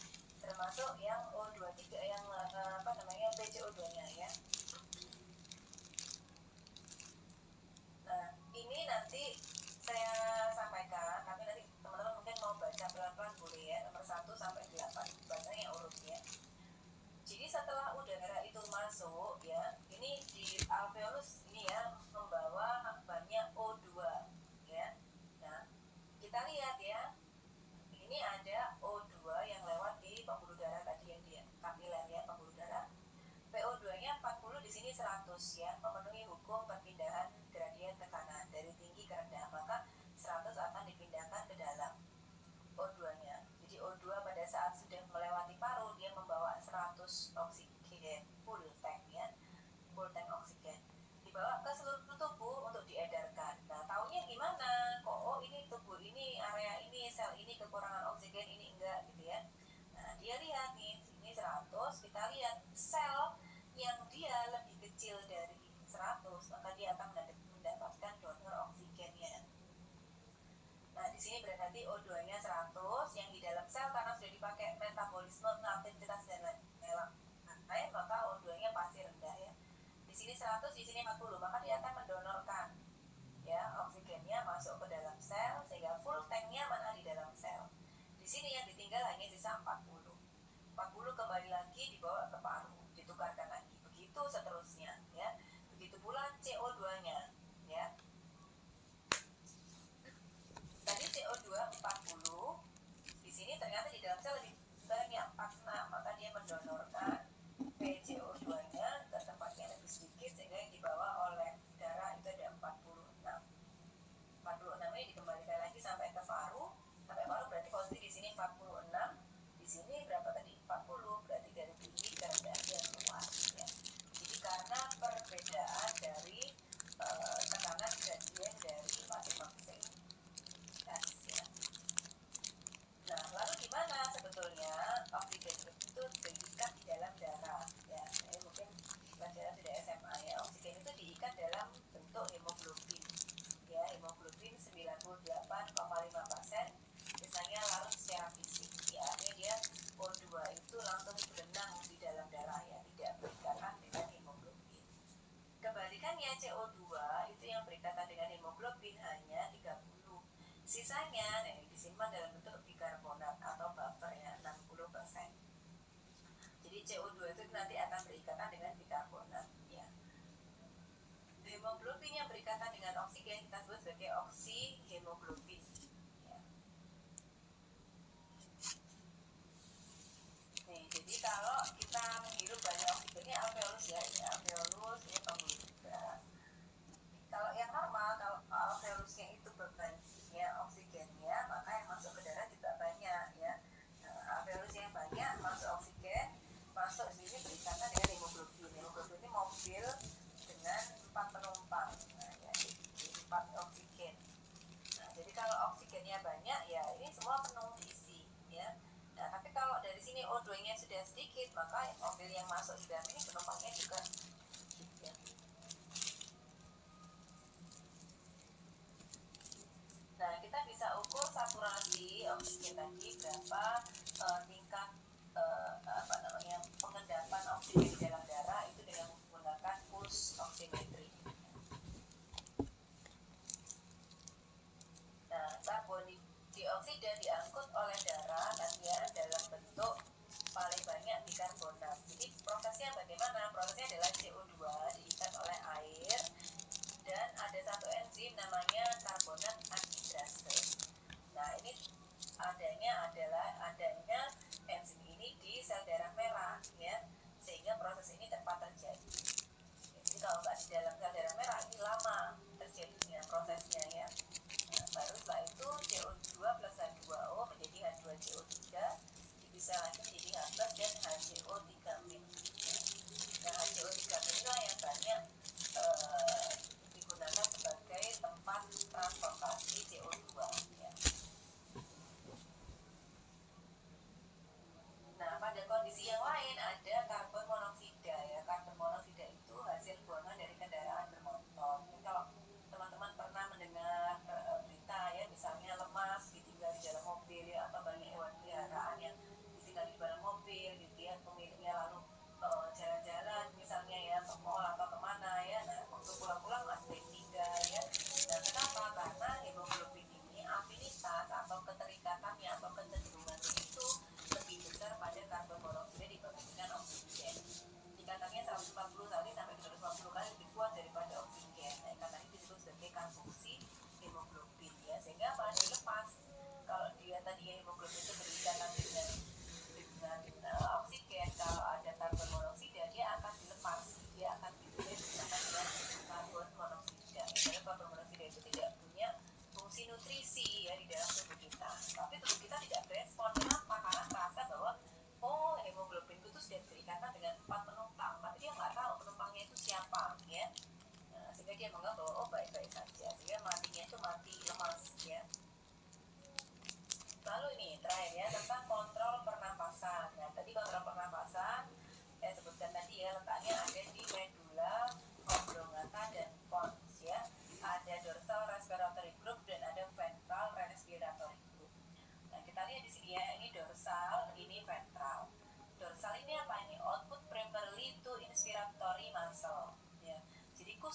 termasuk yang O23 yang PCO2-nya ya. Nah, ini nanti saya sampaikan, tapi nanti teman-teman mungkin mau baca pelan-pelan boleh ya, nomor 1 sampai 8, bacanya urutnya. Jadi setelah udara itu masuk ya, ini di alveolus ini ya membawa banyak O2 ya. Nah, kita lihat ya, ini ada O2 yang lewat di pembuluh darah tadi yang dia kapiler ya, pembuluh darah. PO2-nya 40, di sini 100 ya, memenuhi hukum perpindahan gradien tekanan dari tinggi ke rendah, maka 100 akan dipindahkan ke dalam O2-nya. Jadi O2 pada saat sudah melewati paru dia membawa 100 oksigen full tank ya, full tank oksigen dibawa ke seluruh tubuh untuk diedarkan. Nah, taunya gimana? Kok ini tubuh ini, area ini, sel ini kekurangan oksigen, ini enggak gitu ya. Nah, dia lihat nih, ini 100, kita lihat sel yang dia lebih kecil dari 100, maka dia akan mendapatkan donor oksigennya. Nah, di sini berarti O2-nya 100, yang di dalam sel karena sudah dipakai metabolisme, aktivitas dan lain-lain, maka O2-nya pasti rendah ya. Di sini 100, di sini 40, maka dia akan mendonorkan ya oksigennya masuk ke dalam sel sehingga full tanknya mana di dalam sel. Di sini yang ditinggal hanya sisa 40. 40 kembali lagi dibawa ke paru, ditukarkan lagi. Begitu seterusnya ya. Begitu pula CO2-nya ya. Tadi CO2 40, di sini ternyata di dalam sel lebih banyak 46, maka dia mendonorkan PCO2-nya ke tempat yang lebih sedikit sehingga yang dibawa oleh darah itu ada 46. 46 ini dikembalikan lagi sampai ke paru, sampai paru berarti posisi di sini 46, di sini berapa tadi 40, berarti dari tinggi ke rendah dia keluar ya. Jadi karena perbedaan dari tekanan gradien dari masing-masing gas ya. Nah, lalu gimana sebetulnya oksigen itu diikat di dalam darah ya. Ini mungkin pelajaran sudah SMA ya. Oksigen itu diikat dalam bentuk hemoglobin ya, hemoglobin 98,5% biasanya larut secara fisik ya, artinya dia O2 itu langsung berenang di dalam darah ya, tidak berikatan dengan hemoglobin. Kebalikannya CO2 itu yang berikatan dengan hemoglobin hanya 30, sisanya disimpan dalam bentuk bikarbonat atau buffer ya 60%. Jadi CO2 itu nanti akan berikatan dengan bikarbonat ya. Hemoglobin yang berikatan dengan oksigen kita sebut sebagai oksihemoglobin ya. Nih, jadi kalau kita menghirup banyak oksigen, ini alveolus ya, ini alveolus, ini pembuluh darah. Kalau yang normal, kalau alveolusnya itu berbandingnya oksigennya, maka yang masuk ke darah juga banyak ya. Nah, alveolus yang banyak masuk oksigen, masuk sini berikatan dengan hemoglobin. Hemoglobin ini mobil dengan 4 penumpang, nah, ya, jadi 4 oksigen. Nah, jadi kalau oksigennya banyak ya ini semua penuh diisi ya. Nah, tapi kalau dari sini O2-nya sudah sedikit, maka mobil yang masuk di dalam ini penumpangnya juga sedikit ya. Nah, kita bisa ukur saturasi oksigen tadi berapa tingkat pengendapan oksigen di dalam darah itu dengan menggunakan pulse oximetry. Nah, karbon dioksida diangkut oleh darah tadi ya dalam bentuk paling banyak bikarbonat. Jadi prosesnya bagaimana? Prosesnya adalah CO2 diikat oleh air dan ada satu enzim namanya karbonat anhidrase. Nah, ini adanya enzim ini di sel darah merah ya, sehingga proses ini cepat terjadi. Jadi kalau nggak di dalam sel darah merah ini lama terjadinya prosesnya ya. Nah, baru setelah itu CO2 plus H2O menjadi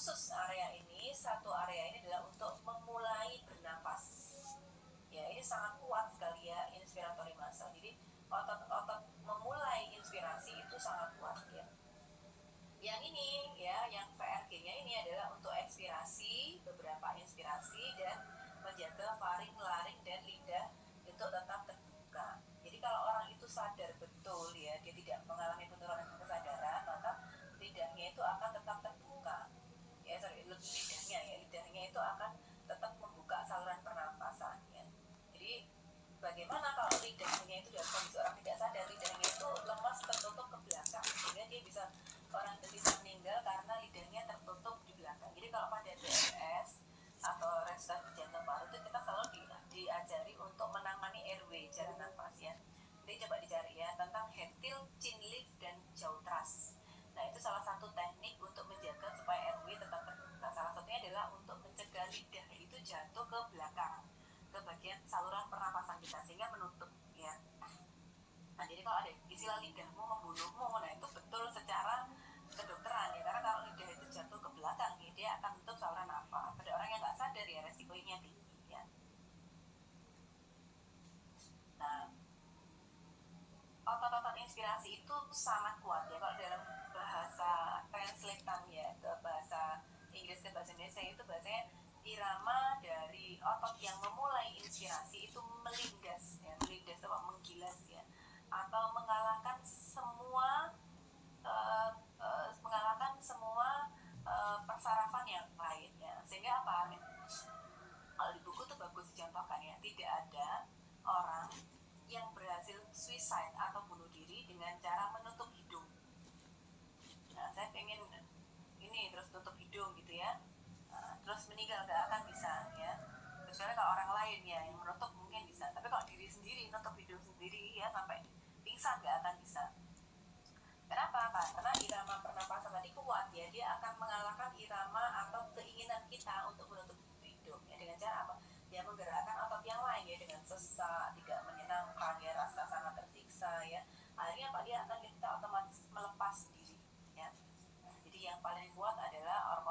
khusus satu area ini adalah untuk memulai bernafas. Ya, ini sangat kuat sekali ya, inspiratory muscle. Jadi otot-otot memulai inspirasi itu sangat kuat ya. Yang ini ya, yang PRG-nya ini adalah untuk ekspirasi, beberapa inspirasi dan menjaga faring, laring dan lidah itu tetap terbuka. Jadi kalau orang itu sadar betul ya, dia tidak mengalami penurunan kesadaran, maka lidahnya itu akan tetap terbuka. Lidahnya itu akan tetap membuka saluran pernafasan ya. Jadi bagaimana kalau lidahnya itu dalam kondisi orang tidak sadar, lidahnya itu lemas tertutup ke belakang, sehingga dia bisa orang itu bisa meninggal karena lidahnya tertutup di belakang. Jadi kalau pada DNS atau restorasi jantung paru itu kita selalu diajari untuk menangani airway, jalan nafas ya. Jadi coba dicari ya tentang Hentil, Chinleaf dan Jautras. Nah itu salah satu teknik untuk menjaga supaya airway tetap terbuka. Salah satunya adalah untuk mencegah lidah itu jatuh ke belakang, ke bagian saluran pernapasan kita sehingga menutup ya. Nah jadi kalau ada istilah lidahmu membunuhmu, nah itu betul secara kedokteran ya, karena kalau lidah itu jatuh ke belakang ya, dia akan menutup saluran nafas. Pada orang yang nggak sadar ya resikonya tinggi ya. Nah otot-otot inspirasi itu sangat kuat ya, kalau dalam bahasa translatean ya ke bahasa Inggris ke bahasa Indonesia itu bahasanya irama dari otot yang memulai inspirasi itu melindas ya, melindas atau menggilas ya, atau mengalahkan semua persarafan yang lainnya. Sehingga apa? Kalau di buku tuh bagus dicontohkan ya, tidak ada orang yang berhasil suicide atau bunuh diri dengan cara menutup hidung. Nah, saya pengen ini terus tutup hidung gitu ya, terus meninggal gak akan bisa ya. Kecuali kalau orang lain ya yang menutup mungkin bisa, tapi kalau diri sendiri nutup hidung sendiri ya sampai pingsan gak akan bisa. Kenapa? Karena irama pernapasan tadi kuat ya, dia akan mengalahkan irama atau keinginan kita untuk menutup hidung ya. Dengan cara apa? Dia menggerakkan otot yang lain ya, dengan sesak, tidak menyenangkan ya, rasa sangat tersiksa ya. Akhirnya apa? Dia akan kita otomatis melepas diri ya. Jadi yang paling kuat adalah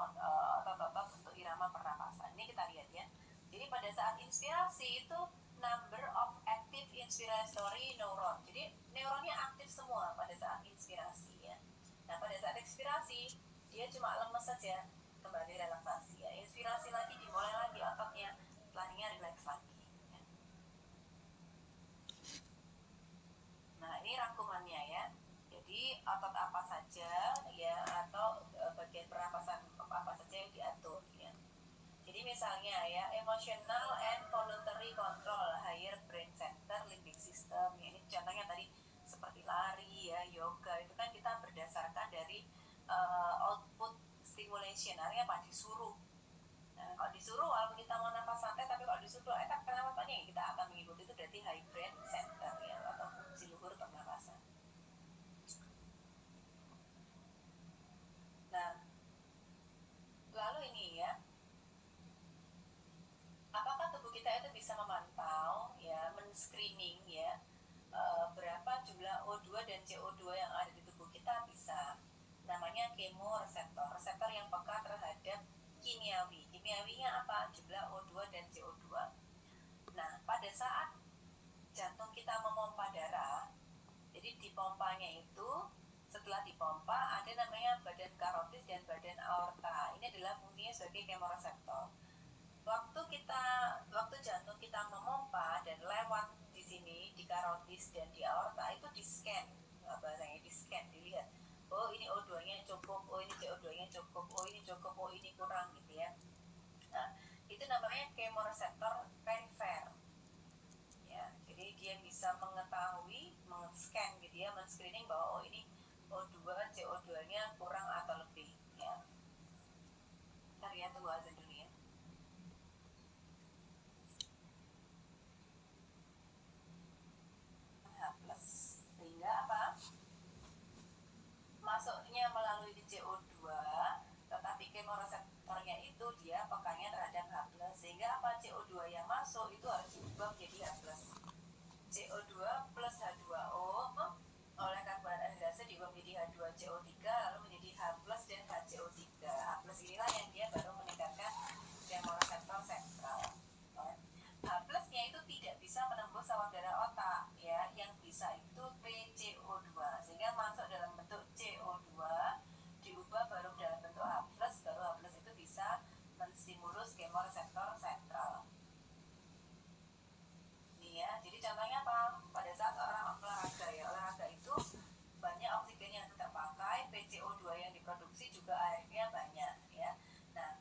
otot-otot untuk irama pernapasan. Ini kita lihat ya. Jadi pada saat inspirasi itu number of active inspiratory neuron. Jadi neuronnya aktif semua pada saat inspirasi ya. Nah pada saat ekspirasi dia cuma lemes saja, kembali relaksasi ya. Inspirasi lagi, dimulai lagi ototnya, setelahnya relax lagi ya. Nah ini rangkumannya ya. Jadi otot apa saja ya, atau bagian pernapasan apa saja yang diatur ya. Jadi misalnya ya, emotional and voluntary control, higher brain center, limbic system. Ya, ini contohnya tadi seperti lari ya, yoga, itu kan kita berdasarkan dari output stimulation, artinya apa? Disuruh. Nah, kalau disuruh walaupun kita mau nafas santai, tapi kalau disuruh kenapa ya, kita akan mengikuti itu, berarti high brain center ya, atau fungsi luhur pernapasan. Nah, lalu ini ya, apakah tubuh kita itu bisa memantau ya, men-screening ya, berapa jumlah O2 dan CO2 yang ada di tubuh kita? Bisa. Namanya kemoreseptor, reseptor yang peka terhadap kimiawi. Kimiawinya apa? Jumlah O2 dan CO2. Nah, pada saat jantung kita memompa darah, jadi dipompanya itu, setelah dipompa ada namanya badan karotis dan badan aorta. Ini adalah fungsinya sebagai kemoreseptor. Waktu jantung kita memompa dan lewat di sini di karotis dan di aorta, itu di scan, bahasanya di scan, dilihat, oh ini O2-nya cukup, oh ini CO2-nya cukup, oh ini cukup, oh ini kurang gitu ya. Nah itu namanya kemoreseptor perifer ya. Jadi dia bisa mengetahui, men-scan gitu ya, men-screening bahwa oh ini O2, CO2-nya kurang atau lebih ya. Ntar ya, tunggu azan dulu ya. Sehingga apa? Masuknya melalui di CO2, tetapi kemoreseptornya itu dia pekanya terhadap H+, sehingga apa? CO2 yang masuk itu harus diubah menjadi H+. CO2 plus H2O oleh karbon anhidrase diubah menjadi H2CO3 lalu menjadi H+ dan HCO3. H+ inilah yang bisa itu PCO2, sehingga masuk dalam bentuk CO2 diubah baru dalam bentuk H+, baru H+ itu bisa menstimulus kemoreseptor sentral. Ini ya, jadi contohnya apa? Pada saat orang olahraga ya, olahraga itu banyak oksigen yang terpakai, PCO2 yang diproduksi juga airnya banyak ya. Nah,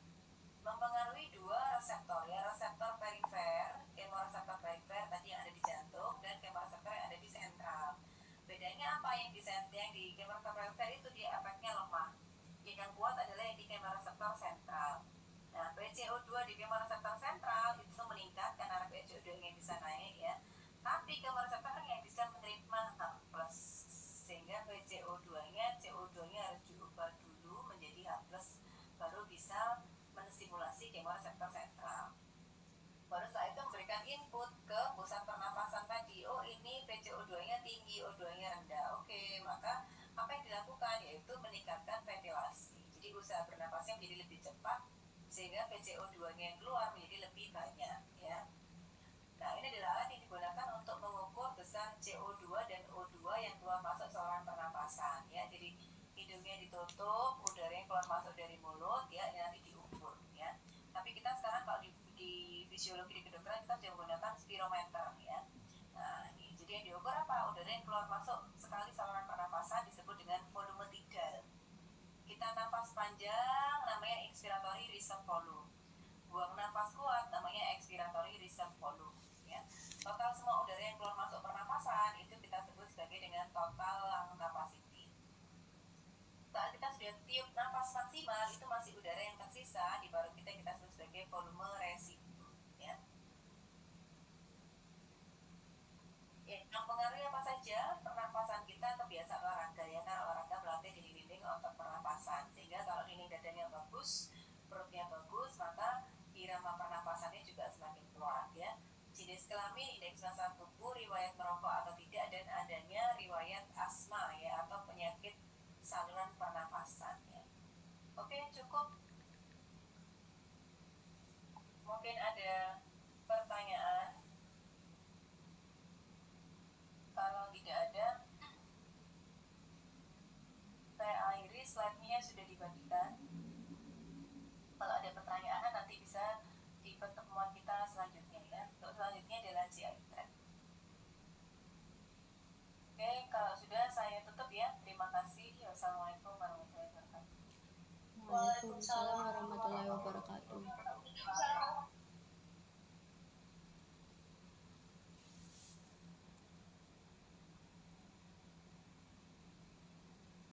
mempengaruhi dua reseptor ya, reseptor perifer, kemoreseptor perifer tadi yang ada di jantung dan kemoreseptor yang ada di sentral. Bedanya apa? Yang di kemoreseptor perifer itu dia efeknya lemah. Yang kuat adalah yang di kemoreseptor sentral. Nah, PCO2 di kemoreseptor sentral itu meningkat karena PCO2 yang bisa naik ya. Tapi kemoreseptor yang bisa menerima H+, sehingga PCO2-nya harus diubah dulu menjadi H+, baru bisa menstimulasi kemoreseptor sentral. Baru setelah itu memberikan input ke pusat pernapasan tadi. Oh, ini PCO2-nya tinggi, O2-nya rendah. Oke, maka apa yang dilakukan yaitu meningkatkan ventilasi. Jadi usaha bernapasnya menjadi lebih cepat sehingga PCO2-nya yang keluar menjadi lebih banyak ya. Nah, ini adalah alat yang digunakan untuk mengukur besar CO2 dan O2 yang keluar masuk saluran pernapasan ya. Jadi hidungnya ditutup, udara yang keluar masuk dari mulut ya, ini nanti diukur ya. Tapi kita sekarang kalau di fisiologi di kedokteran kita sudah menggunakan spirometer ya. Nah, ini jadi yang diukur apa? Udara yang keluar masuk sekali saluran pernapasan disebut dengan volume tidal. Kita nafas panjang namanya inspiratory reserve volume. Buang nafas kuat namanya expiratory reserve volume ya. Total semua udara yang keluar masuk pernapasan itu kita sebut sebagai dengan total lung capacity. Saat kita sudah tiup nafas maksimal itu masih udara yang tersisa di paru kita sebut sebagai volume residu ya. Yang mempengaruhi apa saja? Pernapasan kita kebiasaan olahraga ya, karena olahraga melatih dinding-dinding otot pernapasan, sehingga kalau dinding dadanya bagus, perutnya bagus, maka irama pernapasannya juga semakin kuat ya. Jenis kelamin, indeks massa tubuh, riwayat merokok atau tidak, dan adanya riwayat asma ya atau penyakit saluran pernapasan ya. Oke, cukup. Mungkin ada pertanyaan. Kalau tidak ada, Teh Airis, slide-nya sudah dibagikan. Kalau ada pertanyaan nanti bisa di pertemuan kita selanjutnya ya. Untuk selanjutnya adalah GI Track. Oke, kalau sudah saya tutup ya. Terima kasih. Wassalamualaikum warahmatullahi wabarakatuh. Waalaikumsalam warahmatullahi wabarakatuh.